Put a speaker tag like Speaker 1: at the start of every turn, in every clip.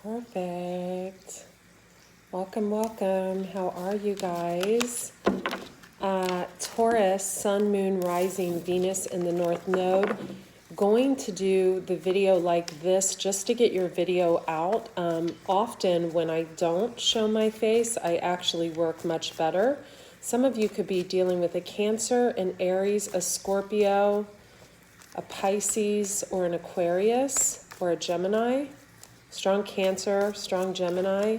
Speaker 1: Perfect. Welcome, welcome. How are you guys? Taurus, Sun, Moon, Rising, Venus in the North Node. Going to do the video like this just to get your video out. Often when I don't show my face, I actually work much better. Some of you could be dealing with a Cancer, an Aries, a Scorpio, a Pisces, or an Aquarius, or a Gemini. Strong Cancer, strong Gemini.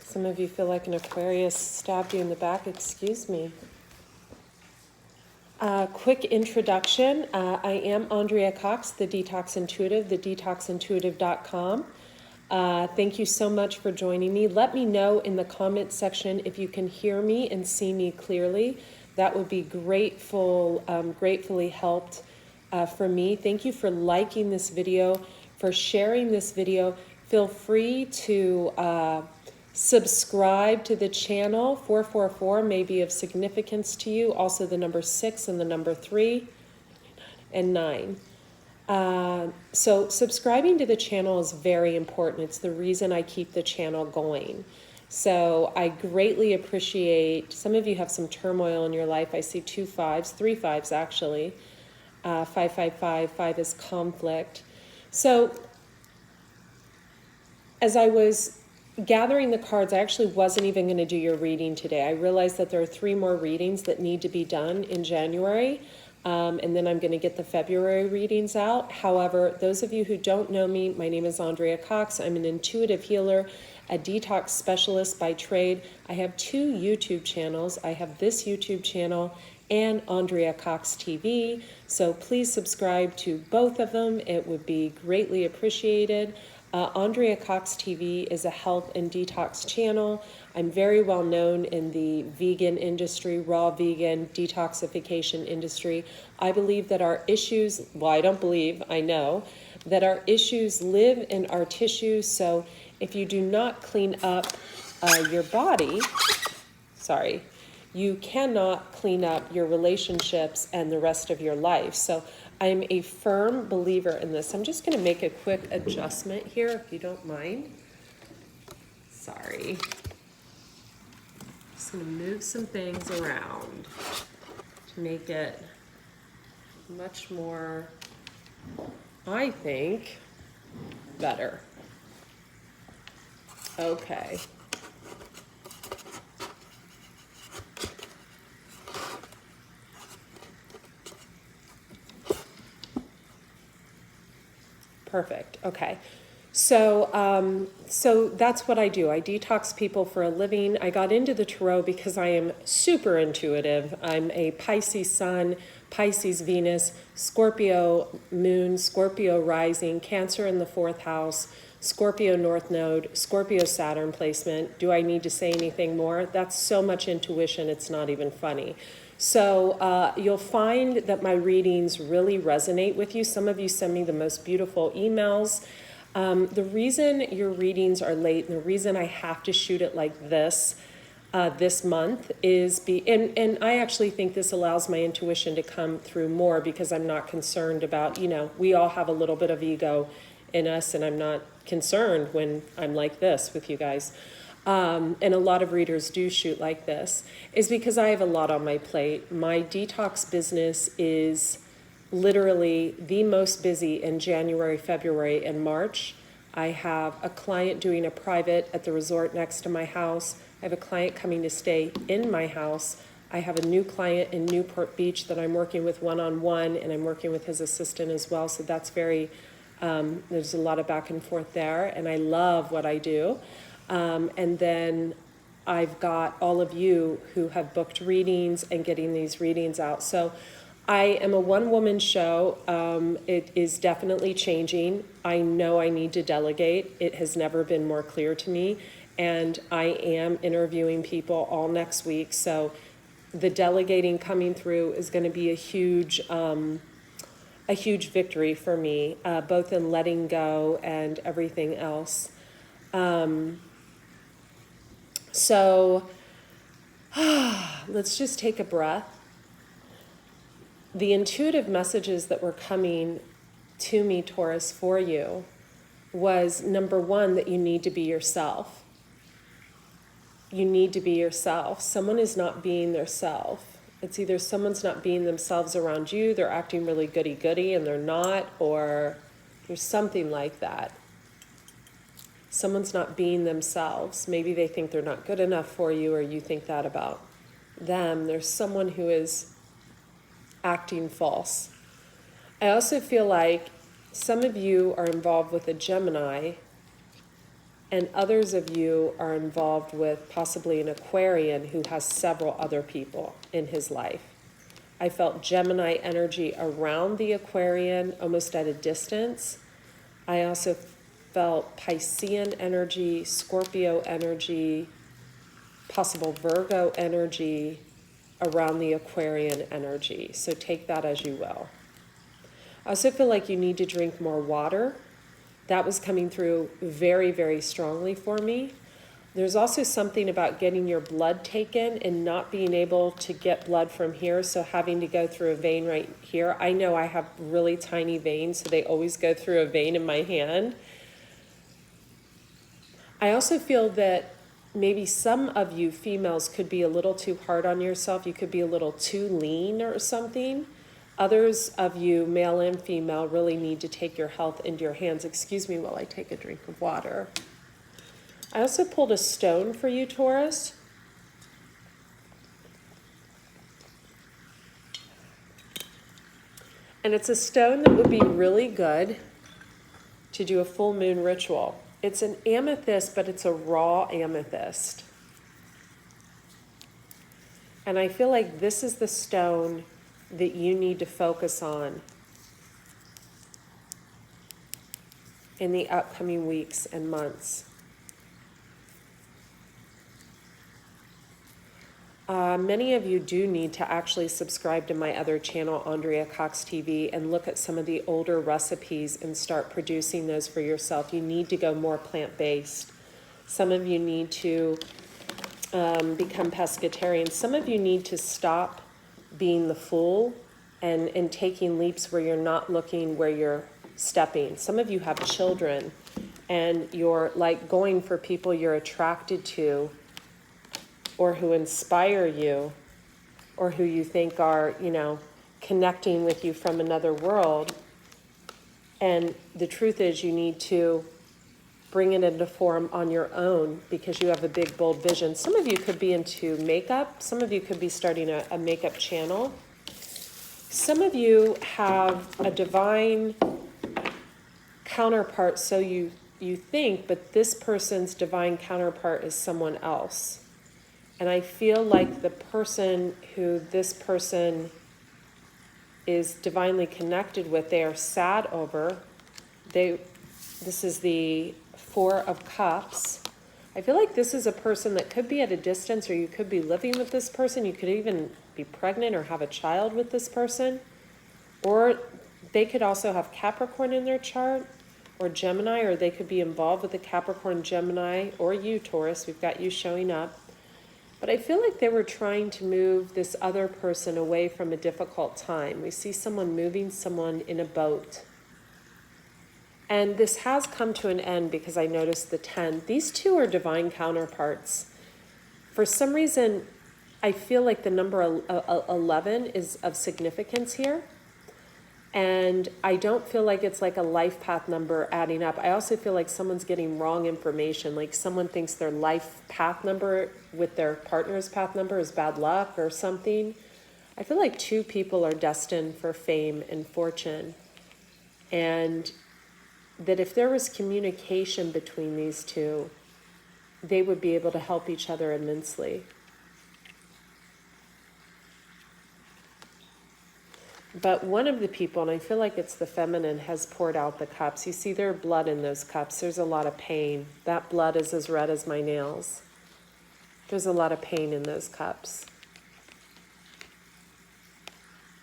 Speaker 1: Some of you feel like an Aquarius stabbed you in the back. Excuse me. Quick introduction. I am Andrea Cox, the Detox Intuitive, thedetoxintuitive.com. Thank you so much for joining me. Let me know in the comment section if you can hear me and see me clearly. That would be gratefully helped for me. Thank you for liking this video, for sharing this video. Feel free to subscribe to the channel. 444 may be of significance to you. Also the number 6 and the number 3 and 9. So subscribing to the channel is very important. It's the reason I keep the channel going. So I greatly appreciate, some of you have some turmoil in your life. I see 2 5s, 3 5s actually. 555, 5 is conflict. So as I was gathering the cards, I actually wasn't even going to do your reading today. I realized that there are 3 more readings that need to be done in January, and then I'm going to get the February readings out. However, those of you who don't know me, my name is Andrea Cox. I'm an intuitive healer, a detox specialist by trade. I have 2 YouTube channels. I have this YouTube channel and Andrea Cox TV, so please subscribe to both of them. It would be greatly appreciated. Andrea Cox TV is a health and detox channel. I'm very well known in the vegan industry, raw vegan detoxification industry. I believe that our issues, well, I don't believe, I know, that our issues live in our tissues. So if you do not clean up your body, you cannot clean up your relationships and the rest of your life. So I'm a firm believer in this. I'm just going to make a quick adjustment here, if you don't mind. Sorry. Just going to move some things around to make it much more, I think, better. Okay. Perfect. Okay. So that's what I do. I detox people for a living. I got into the tarot because I am super intuitive. I'm a Pisces Sun, Pisces Venus, Scorpio Moon, Scorpio Rising, Cancer in the 4th house, Scorpio North Node, Scorpio Saturn placement. Do I need to say anything more? That's so much intuition, it's not even funny. So you'll find that my readings really resonate with you. Some of you send me the most beautiful emails. The reason your readings are late and the reason I have to shoot it like this this month is, and I actually think this allows my intuition to come through more because I'm not concerned about, we all have a little bit of ego in us, and I'm not concerned when I'm like this with you guys. And a lot of readers do shoot like this, is because I have a lot on my plate. My detox business is literally the most busy in January, February, and March. I have a client doing a private at the resort next to my house. I have a client coming to stay in my house. I have a new client in Newport Beach that I'm working with one-on-one, and I'm working with his assistant as well. So that's very, there's a lot of back and forth there, and I love what I do. And then I've got all of you who have booked readings and getting these readings out. So I am a one-woman show. It is definitely changing. I know I need to delegate. It has never been more clear to me. And I am interviewing people all next week. So the delegating coming through is going to be a huge victory for me, both in letting go and everything else. So let's just take a breath. The intuitive messages that were coming to me, Taurus, for you was, number one, that you need to be yourself. You need to be yourself. Someone is not being their self. It's either someone's not being themselves around you, they're acting really goody-goody and they're not, or there's something like that. Someone's not being themselves. Maybe they think they're not good enough for you, or you think that about them. There's someone who is acting false. I also feel like some of you are involved with a Gemini, and others of you are involved with possibly an Aquarian who has several other people in his life. I felt Gemini energy around the Aquarian, almost at a distance. I also felt Piscean energy, Scorpio energy, possible Virgo energy around the Aquarian energy. So take that as you will. I also feel like you need to drink more water. That was coming through very, very strongly for me. There's also something about getting your blood taken and not being able to get blood from here, so having to go through a vein right here. I know I have really tiny veins, so they always go through a vein in my hand. I also feel that maybe some of you females could be a little too hard on yourself. You could be a little too lean or something. Others of you, male and female, really need to take your health into your hands. Excuse me while I take a drink of water. I also pulled a stone for you, Taurus. And it's a stone that would be really good to do a full moon ritual. It's an amethyst, but it's a raw amethyst. And I feel like this is the stone that you need to focus on in the upcoming weeks and months. Many of you do need to actually subscribe to my other channel, Andrea Cox TV, and look at some of the older recipes and start producing those for yourself. You need to go more plant-based. Some of you need to become pescatarian. Some of you need to stop being the fool and taking leaps where you're not looking where you're stepping. Some of you have children and you're like going for people you're attracted to, or who inspire you, or who you think are, connecting with you from another world. And the truth is you need to bring it into form on your own because you have a big, bold vision. Some of you could be into makeup. Some of you could be starting a makeup channel. Some of you have a divine counterpart, so you think, but this person's divine counterpart is someone else. And I feel like the person who this person is divinely connected with, they are sad over. This is the Four of Cups. I feel like this is a person that could be at a distance, or you could be living with this person. You could even be pregnant or have a child with this person. Or they could also have Capricorn in their chart, or Gemini, or they could be involved with a Capricorn, Gemini, or you, Taurus. We've got you showing up. But I feel like they were trying to move this other person away from a difficult time. We see someone moving someone in a boat. And this has come to an end because I noticed the 10. These two are divine counterparts. For some reason, I feel like the number 11 is of significance here. And I don't feel like it's like a life path number adding up. I also feel like someone's getting wrong information. Like someone thinks their life path number with their partner's path number is bad luck or something. I feel like two people are destined for fame and fortune. And that if there was communication between these two, they would be able to help each other immensely. But one of the people, and I feel like it's the feminine, has poured out the cups. You see their blood in those cups. There's a lot of pain. That blood is as red as my nails. There's a lot of pain in those cups.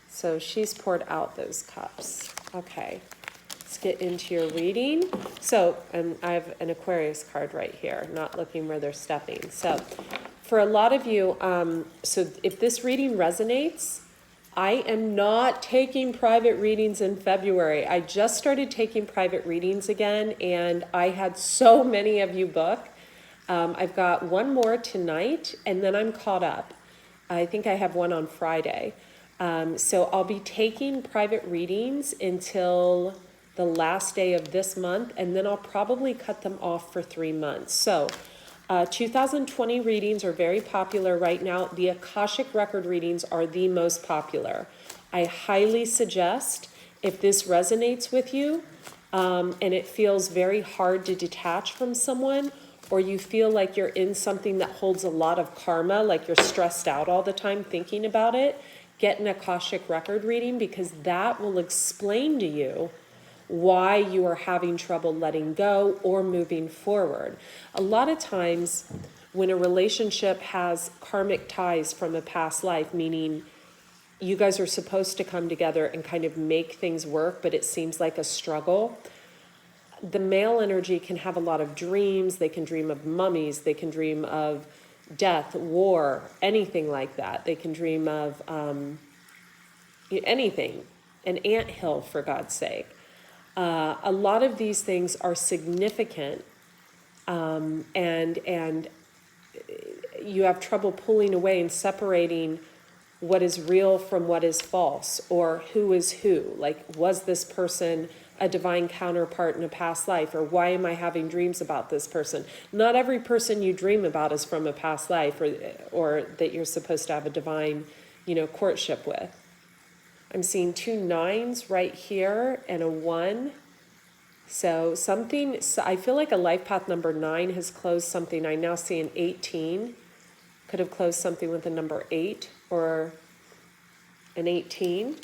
Speaker 1: So she's poured out those cups. Okay, let's get into your reading. So, and I have an Aquarius card right here, not looking where they're stepping. So for a lot of you, so if this reading resonates, I am not taking private readings in February. I just started taking private readings again, and I had so many of you book. I've got one more tonight, and then I'm caught up. I think I have one on Friday. So I'll be taking private readings until the last day of this month, and then I'll probably cut them off for 3 months. So 2020 readings are very popular right now. The Akashic record readings are the most popular. I highly suggest, if this resonates with you, and it feels very hard to detach from someone, or you feel like you're in something that holds a lot of karma, like you're stressed out all the time thinking about it, get an Akashic record reading, because that will explain to you why you are having trouble letting go or moving forward. A lot of times when a relationship has karmic ties from a past life, meaning you guys are supposed to come together and kind of make things work, but it seems like a struggle, the male energy can have a lot of dreams. They can dream of mummies. They can dream of death, war, anything like that. They can dream of anything, an anthill, for God's sake. A lot of these things are significant, and you have trouble pulling away and separating what is real from what is false, or who is who. Like, was this person a divine counterpart in a past life, or why am I having dreams about this person? Not every person you dream about is from a past life, or that you're supposed to have a divine, courtship with. I'm seeing 2 9s right here and a 1. So I feel like a life path number 9 has closed something. I now see an 18. Could have closed something with a number 8 or an 18.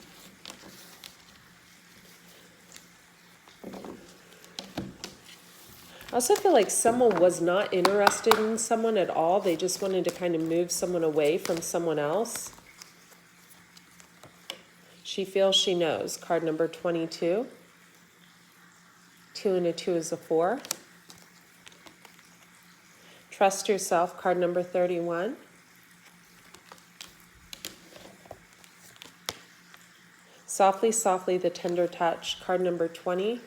Speaker 1: I also feel like someone was not interested in someone at all. They just wanted to kind of move someone away from someone else. She feels she knows. Card number 22. 2 and a 2 is a 4. Trust yourself. Card number 31. Softly, softly, the tender touch. Card number 20.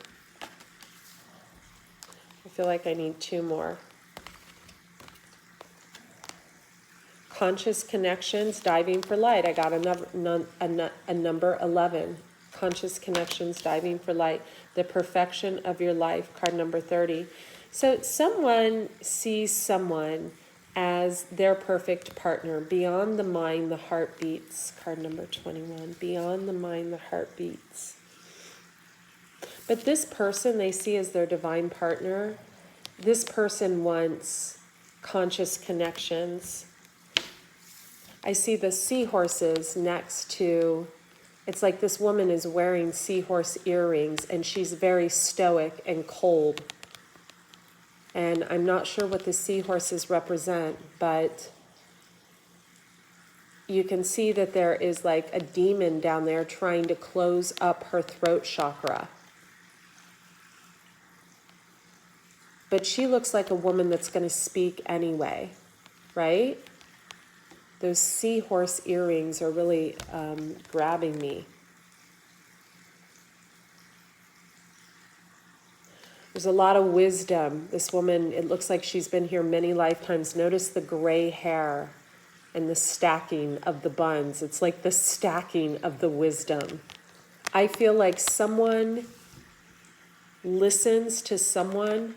Speaker 1: I feel like I need 2 more. Conscious connections, diving for light. I got a number 11. Conscious connections, diving for light. The perfection of your life. Card number 30. So someone sees someone as their perfect partner. Beyond the mind, the heart beats. Card number 21. Beyond the mind, the heart beats. But this person they see as their divine partner, this person wants conscious connections. I see the seahorses next to, it's like this woman is wearing seahorse earrings, and she's very stoic and cold. And I'm not sure what the seahorses represent, but you can see that there is like a demon down there trying to close up her throat chakra. But she looks like a woman that's going to speak anyway, right? Those seahorse earrings are really grabbing me. There's a lot of wisdom. This woman, it looks like she's been here many lifetimes. Notice the gray hair and the stacking of the buns. It's like the stacking of the wisdom. I feel like someone listens to someone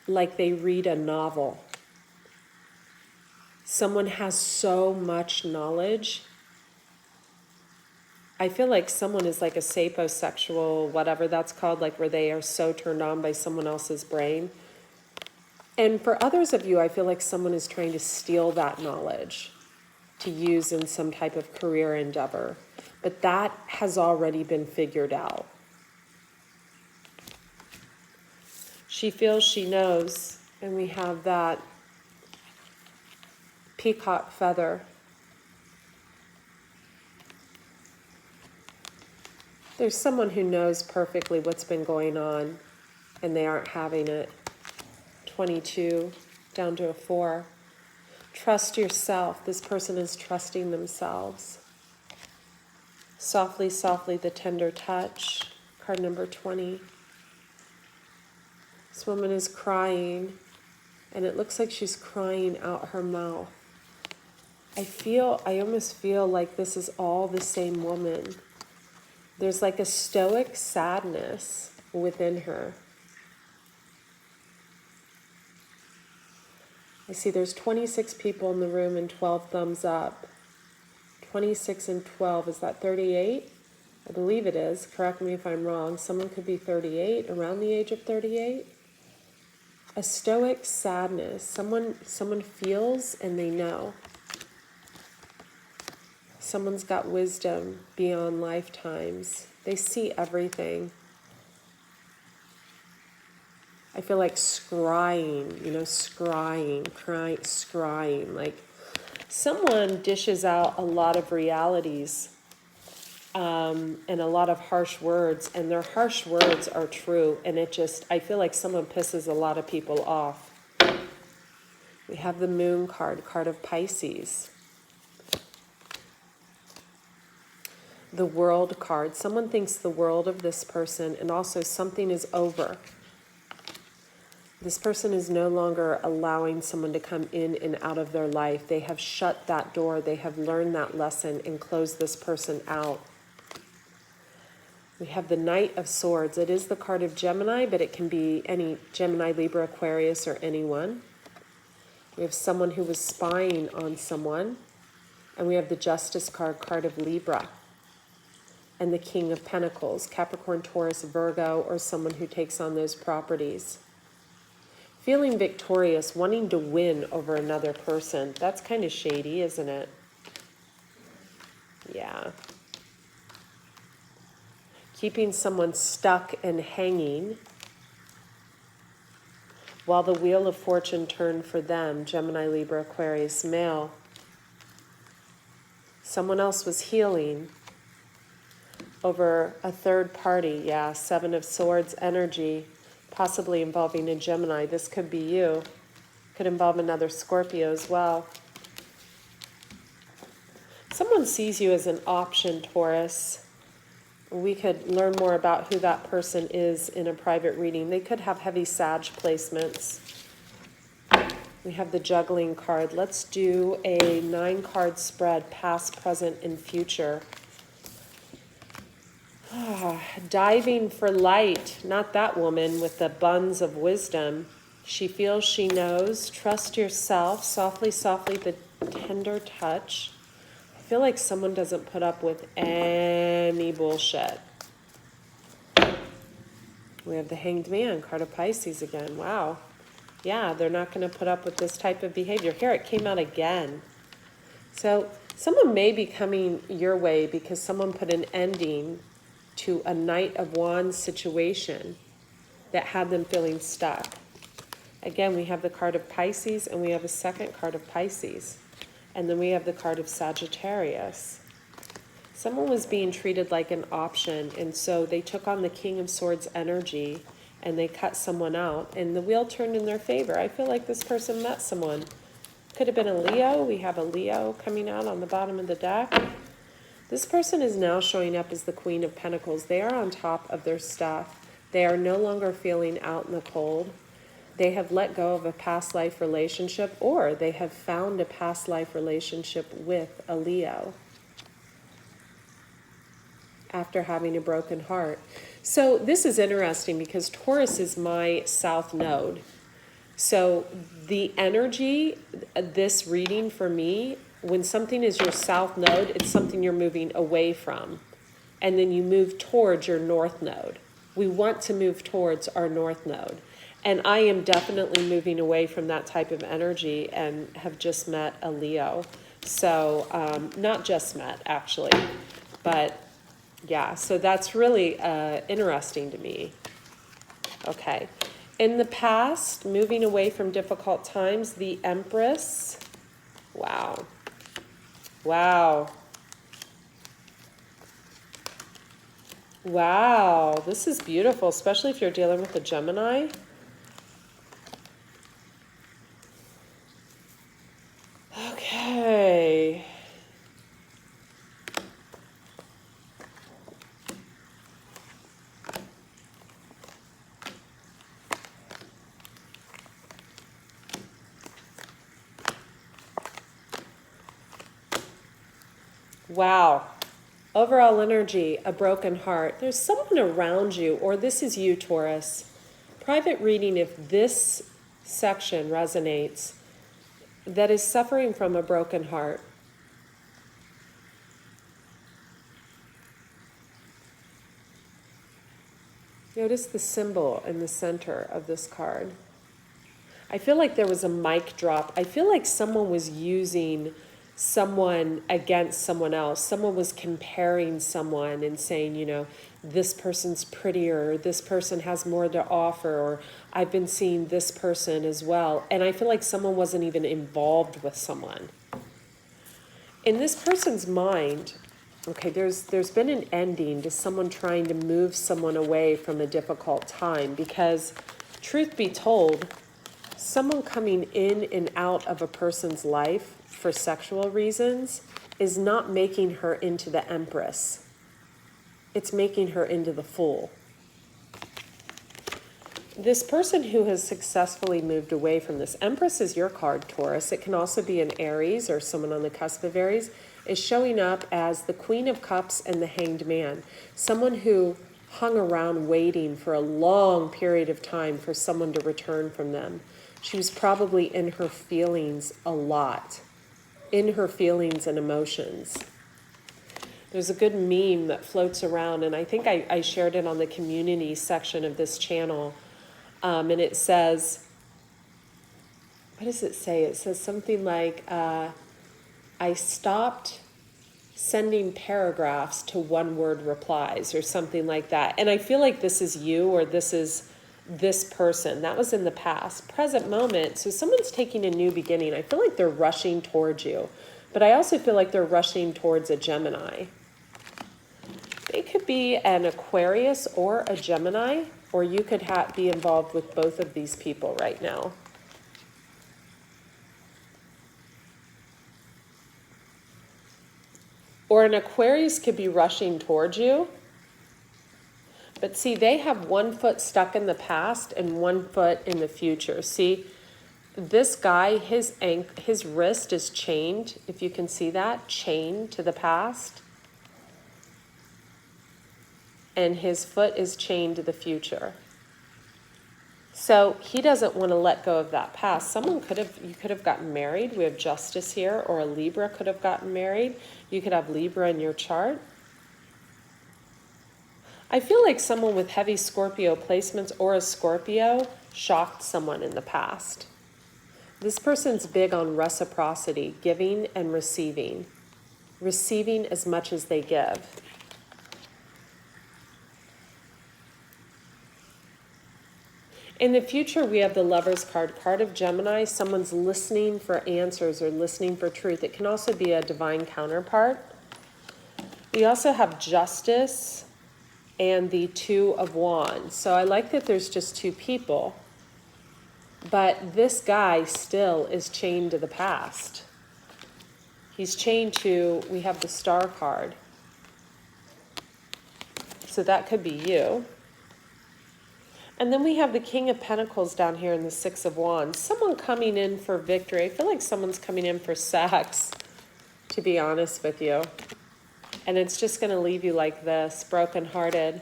Speaker 1: like they read a novel. Someone has so much knowledge. I feel like someone is like a sapiosexual, whatever that's called, like where they are so turned on by someone else's brain. And for others of you, I feel like someone is trying to steal that knowledge to use in some type of career endeavor. But that has already been figured out. She feels she knows, and we have that peacock feather. There's someone who knows perfectly what's been going on, and they aren't having it. 22, down to a 4. Trust yourself. This person is trusting themselves. Softly, softly, the tender touch. Card number 20. This woman is crying, and it looks like she's crying out her mouth. I almost feel like this is all the same woman. There's like a stoic sadness within her. I see there's 26 people in the room and 12 thumbs up. 26 and 12, is that 38? I believe it is. Correct me if I'm wrong. Someone could be 38, around the age of 38. A stoic sadness. Someone feels and they know. Someone's got wisdom beyond lifetimes. They see everything. I feel like scrying, scrying. Like someone dishes out a lot of realities and a lot of harsh words, and their harsh words are true, and I feel like someone pisses a lot of people off. We have the Moon card, card of Pisces. The World card. Someone thinks the world of this person, and also something is over. This person is no longer allowing someone to come in and out of their life. They have shut that door. They have learned that lesson and closed this person out. We have the Knight of Swords. It is the card of Gemini, but it can be any Gemini, Libra, Aquarius, or anyone. We have someone who was spying on someone. And we have the Justice card, card of Libra. And the King of Pentacles, Capricorn, Taurus, Virgo, or someone who takes on those properties. Feeling victorious, wanting to win over another person. That's kind of shady, isn't it? Yeah. Keeping someone stuck and hanging while the wheel of fortune turned for them, Gemini, Libra, Aquarius, male. Someone else was healing over a third party. Yeah, Seven of Swords energy, possibly involving a Gemini. This could be you. Could involve another Scorpio as well. Someone sees you as an option, Taurus. We could learn more about who that person is in a private reading. They could have heavy Sag placements. We have the Juggling card. Let's do a 9-card spread, past, present, and future. Diving for light. Not that woman with the buns of wisdom. She feels she knows. Trust yourself. Softly, softly, the tender touch. I feel like someone doesn't put up with any bullshit. We have the Hanged Man, card of Pisces again. Wow. Yeah, they're not going to put up with this type of behavior. Here, it came out again. So someone may be coming your way because someone put an ending to a Knight of Wands situation that had them feeling stuck. Again, we have the card of Pisces, and we have a second card of Pisces. And then we have the card of Sagittarius. Someone was being treated like an option, and so they took on the King of Swords energy, and they cut someone out, and the wheel turned in their favor. I feel like this person met someone. Could have been a Leo. We have a Leo coming out on the bottom of the deck. This person is now showing up as the Queen of Pentacles. They are on top of their stuff. They are no longer feeling out in the cold. They have let go of a past life relationship, or they have found a past life relationship with a Leo after having a broken heart. So this is interesting because Taurus is my south node. So the energy, this reading for me, when something is your south node, it's something you're moving away from. And then you move towards your north node. We want to move towards our north node. And I am definitely moving away from that type of energy and have just met a Leo. So not just met, actually. But yeah, so that's really interesting to me. Okay. In the past, moving away from difficult times, the Empress. Wow. Wow. Wow. This is beautiful, especially if you're dealing with a Gemini. Okay. Wow. Overall energy, a broken heart. There's someone around you, or this is you, Taurus. Private reading, if this section resonates, that is suffering from a broken heart. Notice the symbol in the center of this card. I feel like there was a mic drop. I feel like someone was using someone against someone else. Someone was comparing someone and saying, you know, this person's prettier, or this person has more to offer, or I've been seeing this person as well. And I feel like someone wasn't even involved with someone. In this person's mind, okay, there's been an ending to someone trying to move someone away from a difficult time, because truth be told, someone coming in and out of a person's life for sexual reasons is not making her into the Empress. It's making her into the Fool. This person who has successfully moved away from this, Empress is your card, Taurus. It can also be an Aries or someone on the cusp of Aries, is showing up as the Queen of Cups and the Hanged Man. Someone who hung around waiting for a long period of time for someone to return from them. She was probably in her feelings a lot, in her feelings and emotions. There's a good meme that floats around, and I think I shared it on the community section of this channel. And it says, what does it say? It says something like, I stopped sending paragraphs to one-word replies, or something like that. And I feel like this is you, or this is this person. That was in the past. Present moment, so someone's taking a new beginning. I feel like they're rushing towards you, but I also feel like they're rushing towards a Gemini. They could be an Aquarius or a Gemini, or you could be involved with both of these people right now. Or an Aquarius could be rushing towards you. But see, they have one foot stuck in the past and one foot in the future. See, this guy, his wrist is chained, if you can see that, chained to the past. And his foot is chained to the future. So he doesn't want to let go of that past. You could have gotten married. We have Justice here, or a Libra could have gotten married. You could have Libra in your chart. I feel like someone with heavy Scorpio placements or a Scorpio shocked someone in the past. This person's big on reciprocity, giving and receiving as much as they give. In the future, we have the Lover's card, card of Gemini. Someone's listening for answers or listening for truth. It can also be a divine counterpart. We also have Justice and the Two of Wands. So I like that there's just two people. But this guy still is chained to the past. He's chained to, we have the Star card. So that could be you. And then we have the King of Pentacles down here in the Six of Wands. Someone coming in for victory. I feel like someone's coming in for sex, to be honest with you. And it's just going to leave you like this, brokenhearted.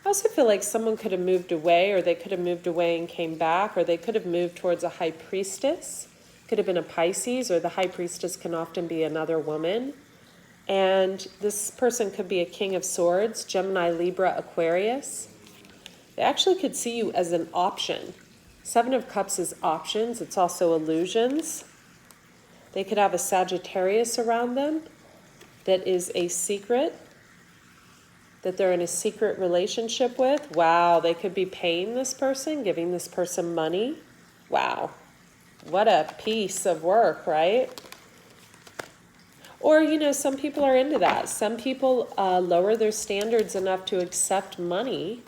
Speaker 1: I also feel like someone could have moved away, or they could have moved away and came back, or they could have moved towards a High Priestess. Could have been a Pisces, or the High Priestess can often be another woman. And this person could be a King of Swords, Gemini, Libra, Aquarius. They actually could see you as an option. Seven of Cups is options. It's also illusions. They could have a Sagittarius around them that is a secret, that they're in a secret relationship with. Wow, they could be paying this person, giving this person money. Wow, what a piece of work, right? Or, you know, some people are into that. Some people lower their standards enough to accept money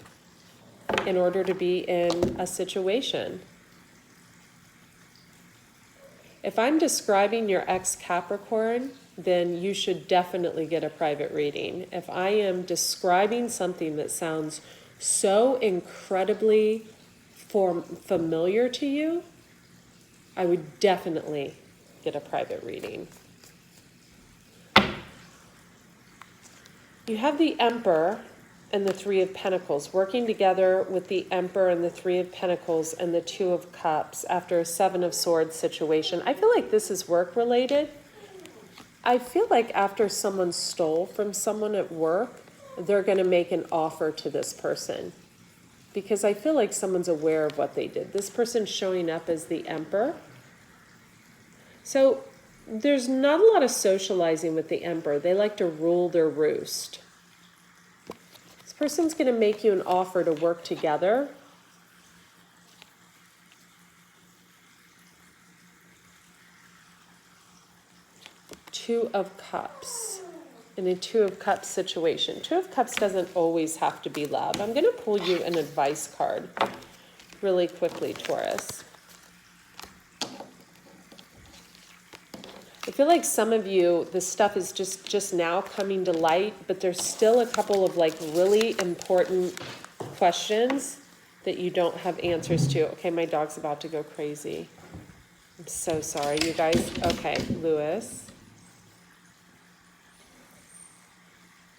Speaker 1: in order to be in a situation. If I'm describing your ex-Capricorn, then you should definitely get a private reading. If I am describing something that sounds so incredibly familiar to you, I would definitely get a private reading. You have the Emperor and the Three of Pentacles working together with the Emperor and the Three of Pentacles and the Two of Cups after a Seven of Swords situation. I feel like this is work related. I feel like after someone stole from someone at work, they're going to make an offer to this person. Because I feel like someone's aware of what they did. This person's showing up as the Emperor. So there's not a lot of socializing with the Emperor. They like to rule their roost. This person's going to make you an offer to work together. Two of Cups. In a Two of Cups situation. Two of Cups doesn't always have to be love. I'm going to pull you an advice card really quickly, Taurus. I feel like some of you, this stuff is just now coming to light, but there's still a couple of like really important questions that you don't have answers to. Okay, my dog's about to go crazy. I'm so sorry, you guys. Okay, Lewis.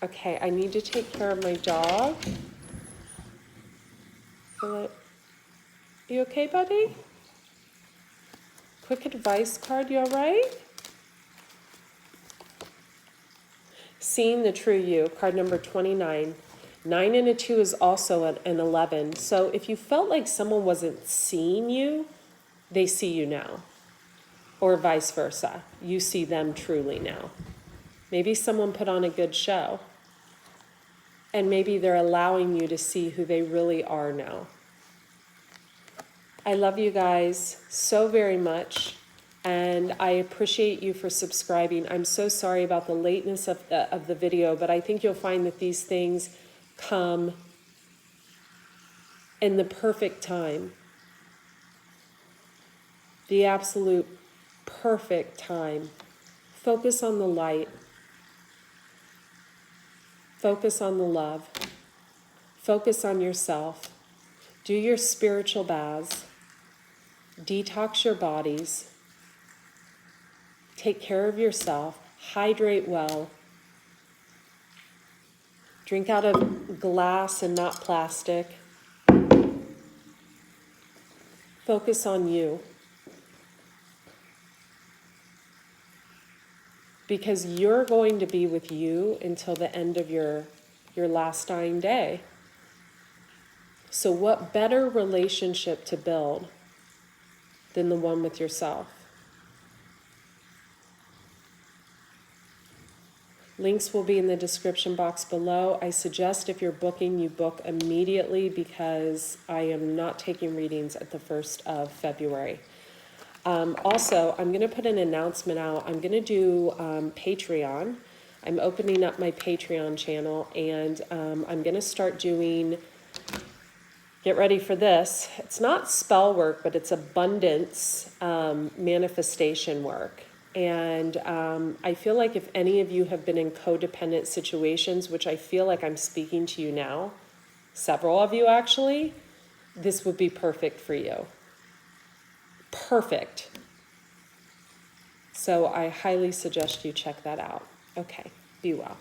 Speaker 1: Okay, I need to take care of my dog. You okay, buddy? Quick advice card, you all right? Seeing the true you, card number 29. 9 and a 2 is also an 11. So if you felt like someone wasn't seeing you, they see you now. Or vice versa. You see them truly now. Maybe someone put on a good show. And maybe they're allowing you to see who they really are now. I love you guys so very much. And I appreciate you for subscribing. I'm so sorry about the lateness of the video, but I think you'll find that these things come in the perfect time. The absolute perfect time. Focus on the light. Focus on the love. Focus on yourself. Do your spiritual baths. Detox your bodies. Take care of yourself. Hydrate well. Drink out of glass and not plastic. Focus on you. Because you're going to be with you until the end of your last dying day. So what better relationship to build than the one with yourself? Links will be in the description box below. I suggest if you're booking, you book immediately because I am not taking readings at the 1st of February. Also, I'm going to put an announcement out. I'm going to do Patreon. I'm opening up my Patreon channel, and I'm going to start doing, get ready for this, it's not spell work, but it's abundance manifestation work. And I feel like if any of you have been in codependent situations, which I feel like I'm speaking to you now, several of you actually, this would be perfect for you. Perfect. So I highly suggest you check that out. Okay, be well.